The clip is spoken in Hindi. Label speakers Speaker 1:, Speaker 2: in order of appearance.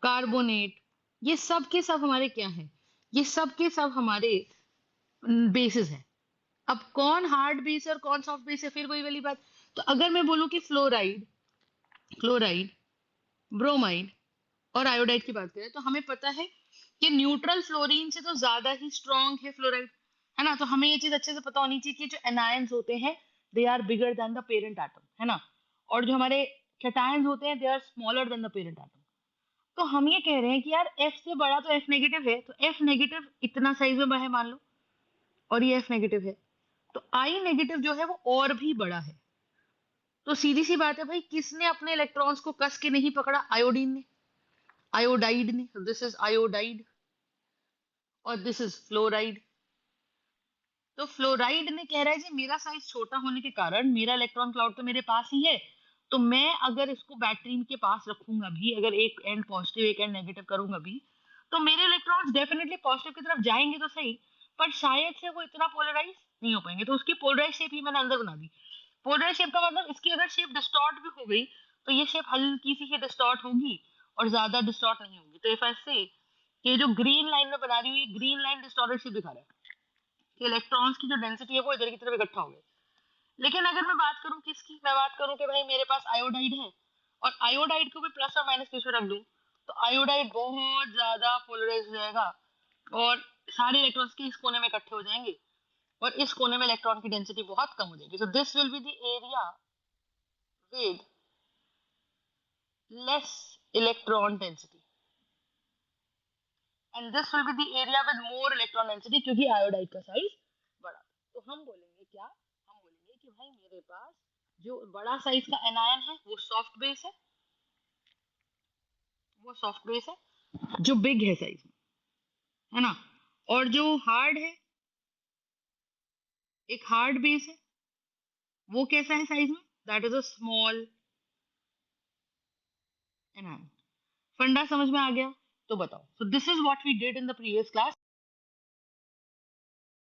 Speaker 1: कार्बोनेट, ये सब के सब हमारे क्या हैं? ये सब के सब हमारे बेसिस है। अब कौन हार्ड बेस है और कौन सॉफ्ट बेस है, फिर वही वाली बात। तो अगर मैं बोलूं कि फ्लोराइड, क्लोराइड, ब्रोमाइड और आयोडाइड की बात करें, तो हमें पता है कि न्यूट्रल फ्लोरीन से तो ज्यादा ही स्ट्रांग है फ्लोराइड, है ना। तो हमें ये चीज अच्छे से पता होनी चाहिए कि जो एनायंस होते हैं they are bigger than the parent atom, है ना। और जो हमारे कैटायंस होते हैं they are smaller than the parent atom. तो हम ये कह रहे हैं कि यार एफ से बड़ा तो एफ नेगेटिव है, तो एफ नेगेटिव इतना साइज में बड़ा है मान लो, और ये एफ नेगेटिव है, तो आई नेगेटिव जो है वो और भी बड़ा है। तो सीधी सी बात है भाई, किसने अपने इलेक्ट्रॉन्स को कस के नहीं पकड़ा? आयोडीन ने, आयोडाइड ने। दिस इज आयोडाइड और दिस इज फ्लोराइड। तो फ्लोराइड ने कह रहा है जी मेरा साइज छोटा होने के कारण मेरा इलेक्ट्रॉन क्लाउड तो मेरे पास ही है, तो मैं अगर इसको बैटरी के पास रखूंगा भी, अगर एक एंड पॉजिटिव एक एंड नेगेटिव करूंगा भी, तो मेरे इलेक्ट्रॉन्स डेफिनेटली पॉजिटिव की तरफ जाएंगे तो सही, पर शायद से वो इतना पोलराइज नहीं हो पाएंगे। तो उसकी पोलराइज शेप ही मैंने अंदर बना दी। पोलराइज शेप का मतलब इसकी अगर शेप डिस्टॉर्ट भी हो गई तो ये शेप हल्की सी ही डिस्टॉर्ट होगी और ज्यादा डिस्टॉर्ट नहीं होगी। तो इफ आई से ये जो ग्रीन लाइन में बना रही हूँ, ये ग्रीन लाइन डिस्टॉर्टेड शेप दिखा रहा है कि इलेक्ट्रॉन्स की जो डेंसिटी है वो इधर की तरफ इकट्ठा हो गए। लेकिन अगर मैं बात करूं किसकी, मैं बात करूं कि भाई मेरे पास आयोडाइड है और आयोडाइड को भी प्लस और माइनस केस में रख दूं, तो आयोडाइड बहुत ज्यादा पोलराइज हो जाएगा और सारे इलेक्ट्रॉन्स के इस कोने में इकट्ठे हो जाएंगे और इस कोने में इलेक्ट्रॉन की डेंसिटी बहुत कम हो जाएगी। So this will be the area with less electron density and this will be the area with more electron density, क्योंकि आयोडाइड का साइज बड़ा। तो हम बोलेंगे क्या, हम बोलेंगे कि भाई मेरे पास जो बड़ा साइज का एनायन है वो सॉफ्ट बेस है, वो सॉफ्ट बेस है जो बिग है साइज में, है ना। और जो हार्ड है, एक हार्ड बेस है, वो कैसा है साइज में? That is a small anion. फंडा समझ में आ गया? तो बताओ। So this is what we did in the previous class.